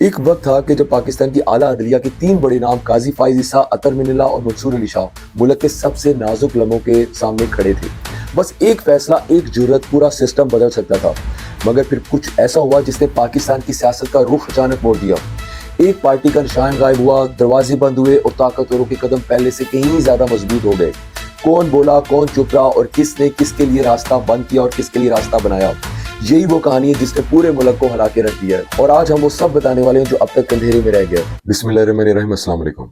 ایک وقت تھا کہ جب پاکستان کی اعلیٰ عدلیہ کے تین بڑے نام قاضی فائز عیسیٰ، اطہر من اللہ اور منصور علی شاہ ملک کے سب سے نازک لمحوں کے سامنے کھڑے تھے۔ بس ایک فیصلہ، ایک جرأت پورا سسٹم بدل سکتا تھا، مگر پھر کچھ ایسا ہوا جس نے پاکستان کی سیاست کا رخ اچانک موڑ دیا۔ ایک پارٹی کا نشان غائب ہوا، دروازے بند ہوئے اور طاقتوروں کے قدم پہلے سے کہیں زیادہ مضبوط ہو گئے۔ کون بولا، کون چپ رہا اور کس نے کس کے لیے راستہ بند کیا اور کس کے لیے راستہ بنایا، یہی وہ کہانی ہے جس نے پورے ملک کو ہلا کے رکھ دیا ہے، اور آج ہم وہ سب بتانے والے ہیں جو اب تک اندھیرے میں رہ گئے۔ بسم اللہ الرحمن الرحیم، السلام علیکم۔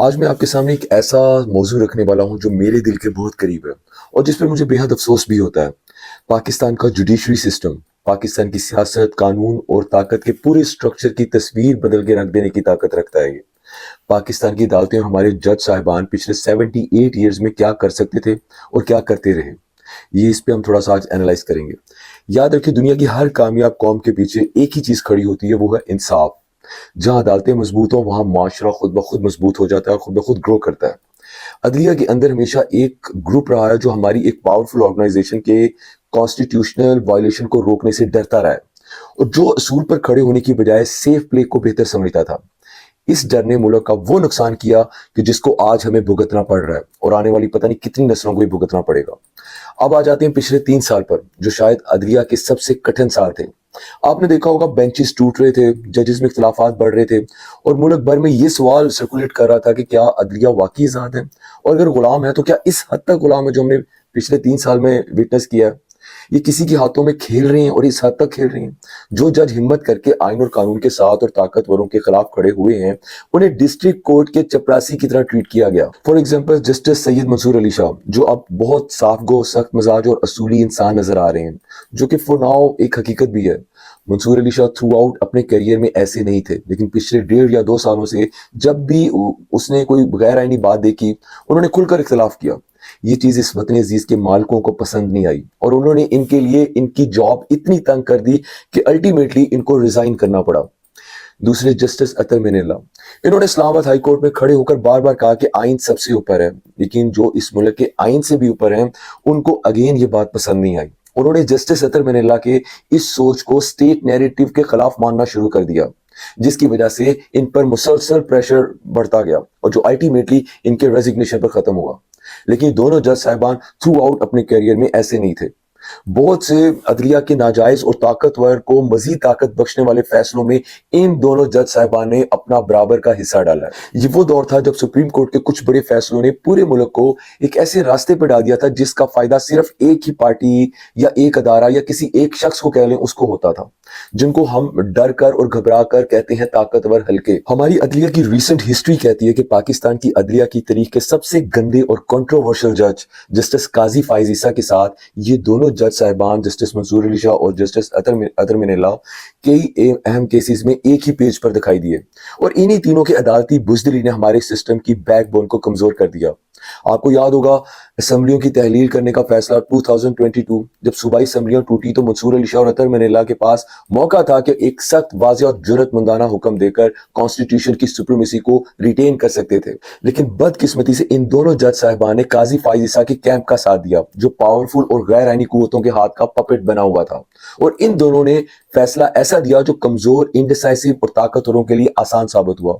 آج میں آپ کے سامنے ایک ایسا موضوع رکھنے والا ہوں جو میرے دل کے بہت قریب ہے اور جس پر مجھے بے حد افسوس بھی ہوتا ہے۔ پاکستان کا جوڈیشری سسٹم، پاکستان کی سیاست، قانون اور طاقت کے پورے سٹرکچر کی تصویر بدل کے رکھ دینے کی طاقت رکھتا ہے یہ۔ پاکستان کی عدالتیں اور ہمارے جج صاحبان پچھلے 78 ایئرز میں کیا کر سکتے تھے اور کیا کرتے رہے، یہ اس پہ ہم تھوڑا سا آج اینالائز کریں گے۔ یاد رکھیں، دنیا کی ہر کامیاب قوم کے پیچھے ایک ہی چیز کھڑی ہوتی ہے، وہ ہے انصاف۔ جہاں عدالتیں مضبوط ہوں وہاں معاشرہ خود بخود مضبوط ہو جاتا ہے اور خود بخود گرو کرتا ہے۔ عدلیہ کے اندر ہمیشہ ایک گروپ رہا ہے جو ہماری ایک پاورفل آرگنائزیشن کے کانسٹیٹیوشنل وائلیشن کو روکنے سے ڈرتا رہا ہے، اور جو اصول پر کھڑے ہونے کی بجائے سیف پلے کو بہتر سمجھتا تھا۔ اس ڈر نے ملک کا وہ نقصان کیا کہ جس کو آج ہمیں بھگتنا پڑ رہا ہے، اور آنے والی پتہ نہیں کتنی نسلوں کو بھی بھگتنا پڑے گا۔ اب آ جاتے ہیں پچھلے 3 سال پر، جو شاید عدلیہ کے سب سے کٹھن سال تھے۔ آپ نے دیکھا ہوگا بینچز ٹوٹ رہے تھے، ججز میں اختلافات بڑھ رہے تھے، اور ملک بھر میں یہ سوال سرکولیٹ کر رہا تھا کہ کیا عدلیہ واقعی آزاد ہے، اور اگر غلام ہے تو کیا اس حد تک غلام ہے جو ہم نے پچھلے 3 سال میں وٹنس کیا ہے۔ یہ کسی کے ہاتھوں میں کھیل رہے ہیں اور اس حد تک کھیل رہے ہیں۔ جو جج ہمت کر کے آئین اور قانون کے ساتھ اور طاقتوروں کے خلاف کھڑے ہوئے ہیں، انہیں ڈسٹرکٹ کورٹ کے چپراسی کی طرح ٹریٹ کیا گیا۔ فار ایگزامپل جسٹس سید منصور علی شاہ، جو اب بہت صاف گو، سخت مزاج اور اصولی انسان نظر آ رہے ہیں، جو کہ فور ناؤ ایک حقیقت بھی ہے۔ منصور علی شاہ تھرو آؤٹ اپنے کیریئر میں ایسے نہیں تھے، لیکن پچھلے 1.5 یا 2 سالوں سے جب بھی اس نے کوئی غیر آئینی بات دیکھی، انہوں نے کھل کر اختلاف کیا۔ یہ چیز اس وطن عزیز کے مالکوں کو پسند نہیں آئی، اور انہوں نے ان کے لیے ان کی جاب اتنی تنگ کر دی کہ الٹیمیٹلی ان کو ریزائن کرنا پڑا۔ دوسرے جسٹس اطہر من اللہ، انہوں نے اسلام آباد ہائی کورٹ میں کھڑے ہو کر بار بار کہا کہ آئین سب سے اوپر ہے، لیکن جو اس ملک کے آئین سے بھی اوپر ہیں ان کو اگین یہ بات پسند نہیں آئی۔ انہوں نے جسٹس اطہر من اللہ کے اس سوچ کو اسٹیٹ نیریٹو کے خلاف ماننا شروع کر دیا، جس کی وجہ سے ان پر مسلسل پریشر بڑھتا گیا، اور جو الٹیمیٹلی ان کے ریزگنیشن پر ختم ہوا۔ لیکن دونوں جج صاحبان تھرو آؤٹ اپنے کیریئر میں ایسے نہیں تھے۔ بہت سے عدلیہ کے ناجائز اور طاقتور کو مزید طاقت بخشنے والے فیصلوں میں ان دونوں جج صاحبان نے اپنا برابر کا حصہ ڈالا ہے۔ یہ وہ دور تھا جب سپریم کورٹ کے کچھ بڑے فیصلوں نے پورے ملک کو ایک ایسے راستے پہ ڈال دیا تھا جس کا فائدہ صرف ایک ہی پارٹی یا ایک ادارہ یا کسی ایک شخص کو کہہ لیں اس کو ہوتا تھا، جن کو ہم ڈر کر اور گھبرا کر کہتے ہیں طاقتور حلقے۔ ہماری عدلیہ کی ریسنٹ ہسٹری کہتی ہے کہ پاکستان کی عدلیہ کی تاریخ کے سب سے گندے اور کنٹروورشل جج جسٹس قاضی فائز عیسیٰ کے ساتھ یہ دونوں جج صاحبان جسٹس منصور علی شاہ اور جسٹس اطہر من اللہ کئی اہم کیسز میں ایک ہی پیج پر دکھائی دیے، اور انہی تینوں کے عدالتی بزدلی نے ہمارے سسٹم کی بیک بون کو کمزور کر دیا۔ آپ کو یاد ہوگا اسمبلیوں کی تحلیل کرنے کا فیصلہ 2022، جب صوبائی اسمبلیاں ٹوٹی تو منصور علی شاہ اور اطہر من اللہ کے پاس موقع تھا کہ ایک سخت، واضح اور جرأت مندانہ حکم دے کر کانسٹیٹیوشن کی سپریمیسی کو ریٹین کر سکتے تھے، لیکن بدقسمتی سے ان دونوں جج صاحبان نے قاضی فائز عیسیٰ کے کیمپ کا ساتھ دیا، جو پاورفل اور غیر آئینی قوتوں کے ہاتھ کا پپٹ بنا ہوا تھا، اور ان دونوں نے فیصلہ ایسا دیا جو کمزور، انڈیسائسو اور طاقتوروں کے لیے آسان ثابت ہوا۔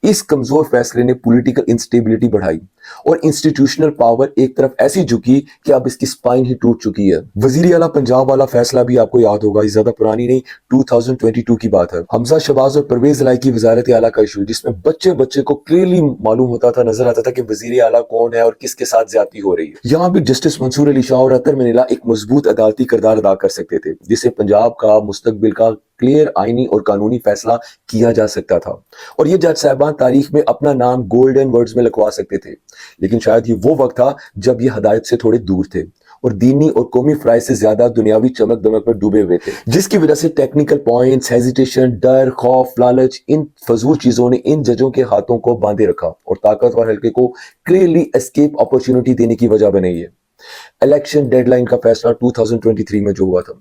اس کمزور فیصلے نے پولیٹیکل انسٹیبلٹی بڑھائی اور انسٹیٹیوشنل پاور ایک طرف ایسی جھکی کہ اب اس کی سپائن ہی ٹوٹ چکی ہے۔ وزیر اعلیٰ پنجاب والا فیصلہ بھی آپ کو یاد ہوگا، یہ زیادہ پرانی نہیں، 2022 کی بات ہے۔ حمزہ شہباز اور پرویز الہی کی وزارت اعلیٰ کا ایشو، جس میں بچے کو کلیئرلی معلوم ہوتا تھا، نظر آتا تھا کہ وزیر اعلیٰ کون ہے اور کس کے ساتھ زیادتی ہو رہی ہے۔ یہاں بھی جسٹس منصور علی شاہ اور اطہر من اللہ ایک مضبوط عدالتی کردار ادا کر سکتے تھے، جسے پنجاب کا مستقبل کا کلیئر آئینی اور قانونی فیصلہ کیا جا سکتا تھا، اور یہ جج صاحبان تاریخ میں اپنا نام گولڈن ورڈز میں لکھوا سکتے تھے۔ لیکن شاید یہ وہ وقت تھا جب یہ ہدایت سے تھوڑے دور تھے اور دینی اور قومی فرائض سے زیادہ دنیاوی چمک دمک میں ڈوبے ہوئے تھے، جس کی وجہ سے ٹیکنیکل پوائنٹس، ہیزیٹیشن، ڈر، خوف، لالچ، ان فضول چیزوں نے ان ججوں کے ہاتھوں کو باندھے رکھا اور طاقتور حلقے کو کلیئرلی اسکیپ اپرچونٹی دینے کی وجہ بنی ہے۔ الیکشن ڈیڈ لائن کا فیصلہ 2023 میں جو ہوا تھا،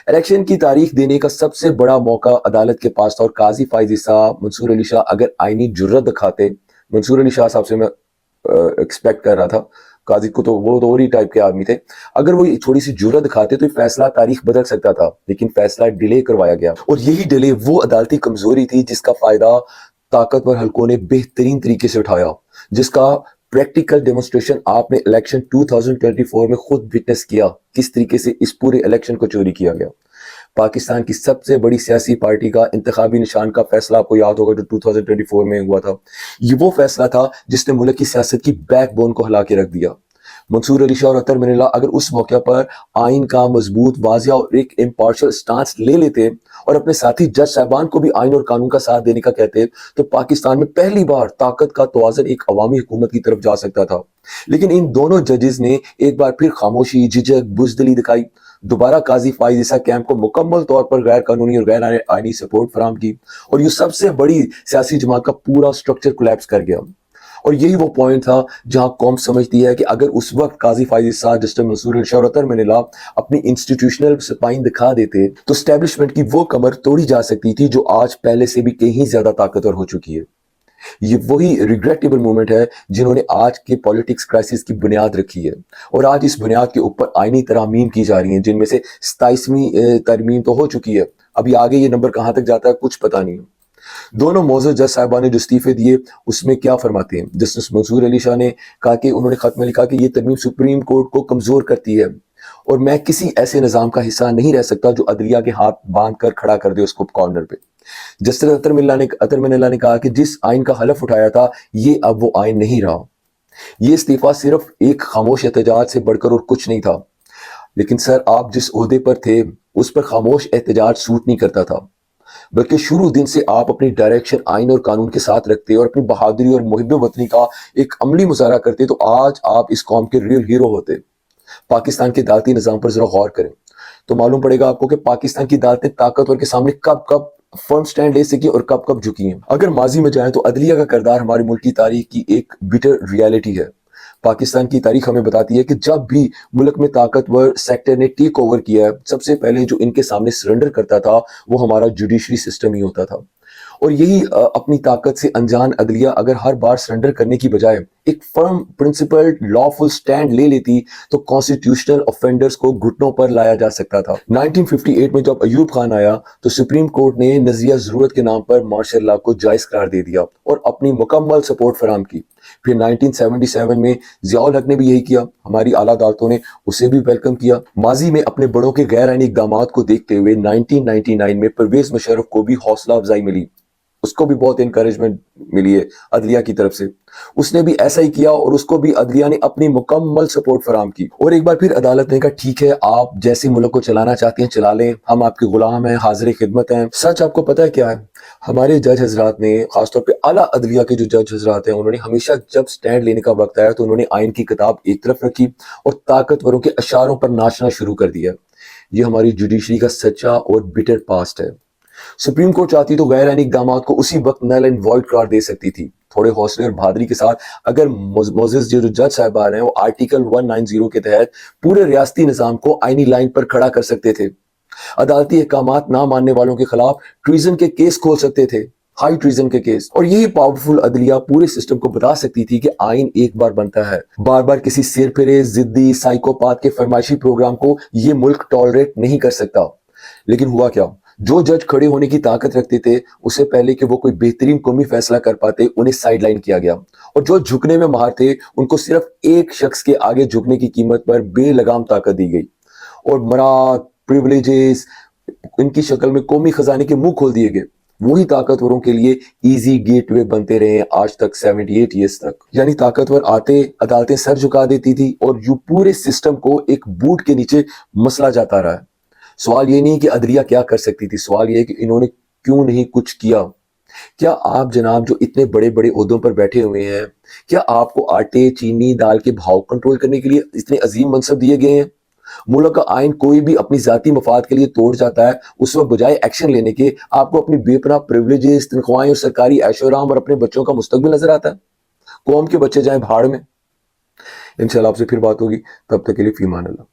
الیکشن کی تاریخ دینے کا سب سے بڑا موقع عدالت کے پاس تھا، اور قاضی فائز عیسیٰ، منصور علی شاہ اگر آئینی جرأت دکھاتے، منصور علی شاہ صاحب سے میں ایکسپیکٹ کر رہا تھا قاضی کو تو وہ اور ہی ٹائپ کے آدمی تھے. اگر وہ تھوڑی سی جرأت دکھاتے تو یہ فیصلہ تاریخ بدل سکتا تھا, لیکن فیصلہ ڈیلے کروایا گیا. اور یہی ڈیلے وہ عدالتی کمزوری تھی جس کا فائدہ طاقتور حلقوں نے بہترین طریقے سے اٹھایا, جس کا پریکٹیکل ڈیمونسٹریشن آپ نے الیکشن 2024 میں خود وٹنس کیا, کس طریقے سے اس پورے الیکشن کو چوری کیا گیا. پاکستان کی سب سے بڑی سیاسی پارٹی کا انتخابی نشان کا فیصلہ آپ کو یاد ہوگا جو 2024 میں ہوا تھا. یہ وہ فیصلہ تھا جس نے ملک کی سیاست کی بیک بون کو ہلا کے رکھ دیا. منصور علی شاہ اور اطہر من اللہ اگر اس موقع پر آئین کا مضبوط, واضح اور ایک امپارشل سٹانس لے لیتے اور اپنے ساتھی جج صاحبان کو بھی آئین اور قانون کا ساتھ دینے کا کہتے, تو پاکستان میں پہلی بار طاقت کا توازن ایک عوامی حکومت کی طرف جا سکتا تھا. لیکن ان دونوں ججز نے ایک بار پھر خاموشی, جھجک, بزدلی دکھائی, دوبارہ قاضی فائز عیسیٰ کیمپ کو مکمل طور پر غیر قانونی اور غیر آئینی سپورٹ فراہم کی, اور یہ سب سے بڑی سیاسی جماعت کا پورا سٹرکچر کولیپس کر گیا. اور یہی وہ پوائنٹ تھا جہاں قوم سمجھتی ہے کہ اگر اس وقت قاضی فائز عیسیٰ, جسٹس منصور علی شاہ اور اطہر من اللہ اپنی انسٹیٹیوشنل سپائن دکھا دیتے تو اسٹیبلشمنٹ کی وہ کمر توڑی جا سکتی تھی جو آج پہلے سے بھی کہیں زیادہ طاقتور ہو چکی ہے. یہ وہی ریگریٹیبل مومنٹ ہے جنہوں نے آج کے پولیٹکس کرائسس کی بنیاد رکھی ہے, اور آج اس بنیاد کے اوپر آئینی ترامیم کی جا رہی ہیں, جن میں سے 27ویں ترمیم تو ہو چکی ہے. ابھی آگے یہ نمبر کہاں تک جاتا ہے کچھ پتہ نہیں. دونوں معزز جج صاحبان نے جو استعفے دیے اس میں کیا فرماتے ہیں. جسٹس منصور علی شاہ نے کہا کہ انہوں نے خط میں لکھا کہ یہ ترمیم سپریم کورٹ کو کمزور کرتی ہے, اور میں کسی ایسے نظام کا حصہ نہیں رہ سکتا جو عدلیہ کے ہاتھ باندھ کر کھڑا کر دے اس کو کارنر پہ. جسٹس اطہر من اللہ نے کہا کہ جس آئین کا حلف اٹھایا تھا یہ اب وہ آئین نہیں رہا. یہ استعفیٰ صرف ایک خاموش احتجاج سے بڑھ کر اور کچھ نہیں تھا. لیکن سر, آپ جس عہدے پر تھے اس پر خاموش احتجاج سوٹ نہیں کرتا تھا, بلکہ شروع دن سے آپ اپنی ڈائریکشن آئین اور قانون کے ساتھ رکھتے اور اپنی بہادری اور محب وطنی کا ایک عملی مظاہرہ کرتے, تو آج آپ اس قوم کے ریئل ہیرو ہوتے. پاکستان کے عدالتی نظام پر ذرا غور کریں تو معلوم پڑے گا آپ کو کہ پاکستان کی عدالتیں طاقتور کے سامنے کب کب فرم سٹینڈ لے سکی اور کب کب جھکی ہیں. اگر ماضی میں جائیں تو عدلیہ کا کردار ہمارے ملک کی تاریخ کی ایک بیٹر ریالٹی ہے. پاکستان کی تاریخ ہمیں بتاتی ہے کہ جب بھی ملک میں طاقتور سیکٹر نے ٹیک اوور کیا ہے, سب سے پہلے جو ان کے سامنے سرنڈر کرتا تھا وہ ہمارا جوڈیشری سسٹم ہی ہوتا تھا. اور یہی اپنی طاقت سے انجان عدلیہ اگر ہر بار سرنڈر کرنے کی بجائے ایک فرم پرنسپل لافل سٹینڈ لے لیتی تو کانسٹیٹیوشنل offenders کو گھٹنوں پر لایا جا سکتا تھا. 1958 میں جب ایوب خان آیا تو سپریم کورٹ نے نظریہ ضرورت کے نام پر مارشل لا کو جائز قرار دے دیا اور اپنی مکمل سپورٹ فراہم کی. پھر 1977 میں ضیاء الحق نے بھی یہی کیا, ہماری اعلیٰ عدالتوں نے اسے بھی ویلکم کیا. ماضی میں اپنے بڑوں کے غیر آئینی اقدامات کو دیکھتے ہوئے 1999 میں پرویز مشرف کو بھی حوصلہ افزائی ملی, اس کو بھی بہت انکریجمنٹ ملی ہے عدلیہ کی طرف سے. اس نے بھی ایسا ہی کیا اور اس کو بھی عدلیہ نے اپنی مکمل سپورٹ فراہم کی. اور ایک بار پھر عدالت نے کہا ٹھیک ہے, آپ جیسے ملک کو چلانا چاہتے ہیں چلا لیں, ہم آپ کے غلام ہیں, حاضر خدمت ہیں. سچ آپ کو پتہ ہے کیا ہے, ہمارے جج حضرات نے, خاص طور پہ اعلیٰ عدلیہ کے جو جج حضرات ہیں, انہوں نے ہمیشہ جب سٹینڈ لینے کا وقت آیا تو انہوں نے آئین کی کتاب ایک طرف رکھی اور طاقتوروں کے اشاروں پر ناچنا شروع کر دیا. یہ ہماری جوڈیشری کا سچا اور بیٹر پاسٹ ہے. سپریم کورٹ چاہتی تو غیر آئینی اقدامات کو اسی وقت نل اینڈ وائڈ قرار دے سکتی تھی. تھوڑے حوصلے اور بہادری کے ساتھ اگر معزز جو جج صاحبان ہیں وہ آرٹیکل 190 کے تحت پورے ریاستی نظام کو آئینی لائن پر کھڑا کر سکتے تھے, عدالتی احکامات نہ ماننے والوں کے خلاف ٹریزن کے کیس کھول سکتے تھے, ہائی ٹریزن کے کیس. اور یہی پاورفل عدلیہ پورے سسٹم کو بتا سکتی تھی کہ آئین ایک بار بنتا ہے, بار بار کسی سیر پھرے ضدی سائیکوپاتھ کے فرمائشی پروگرام کو یہ ملک ٹالریٹ نہیں کر سکتا. لیکن ہوا کیا, جو جج کھڑے ہونے کی طاقت رکھتے تھے اسے پہلے کہ وہ کوئی بہترین قومی فیصلہ کر پاتے انہیں سائیڈ لائن کیا گیا, اور جو جھکنے میں ماہر تھے ان کو صرف ایک شخص کے آگے جھکنے کی قیمت پر بے لگام طاقت دی گئی, اور مراد پریولیجز ان کی شکل میں قومی خزانے کے منہ کھول دیے گئے. وہی طاقتوروں کے لیے ایزی گیٹ وے بنتے رہے آج تک 78 ایئرز تک. یعنی طاقتور آتے, عدالتیں سر جھکا دیتی تھی اور یوں پورے سسٹم کو ایک بوٹ کے نیچے مسلا جاتا رہا. سوال یہ نہیں کہ عدلیہ کیا کر سکتی تھی, سوال یہ ہے کہ انہوں نے کیوں نہیں کچھ کیا. کیا آپ جناب جو اتنے بڑے بڑے عہدوں پر بیٹھے ہوئے ہیں, کیا آپ کو آٹے چینی دال کے بھاؤ کنٹرول کرنے کے لیے اتنے عظیم منصب دیے گئے ہیں؟ ملک کا آئین کوئی بھی اپنی ذاتی مفاد کے لیے توڑ جاتا ہے, اس وقت بجائے ایکشن لینے کے آپ کو اپنی بے پناہ پریولیجز, تنخواہیں اور سرکاری عیش و آرام اور اپنے بچوں کا مستقبل نظر آتا ہے. قوم کے بچے جائیں بھاڑ میں. انشاءاللہ آپ سے پھر بات ہوگی, تب تک کے لیے فی امان اللہ.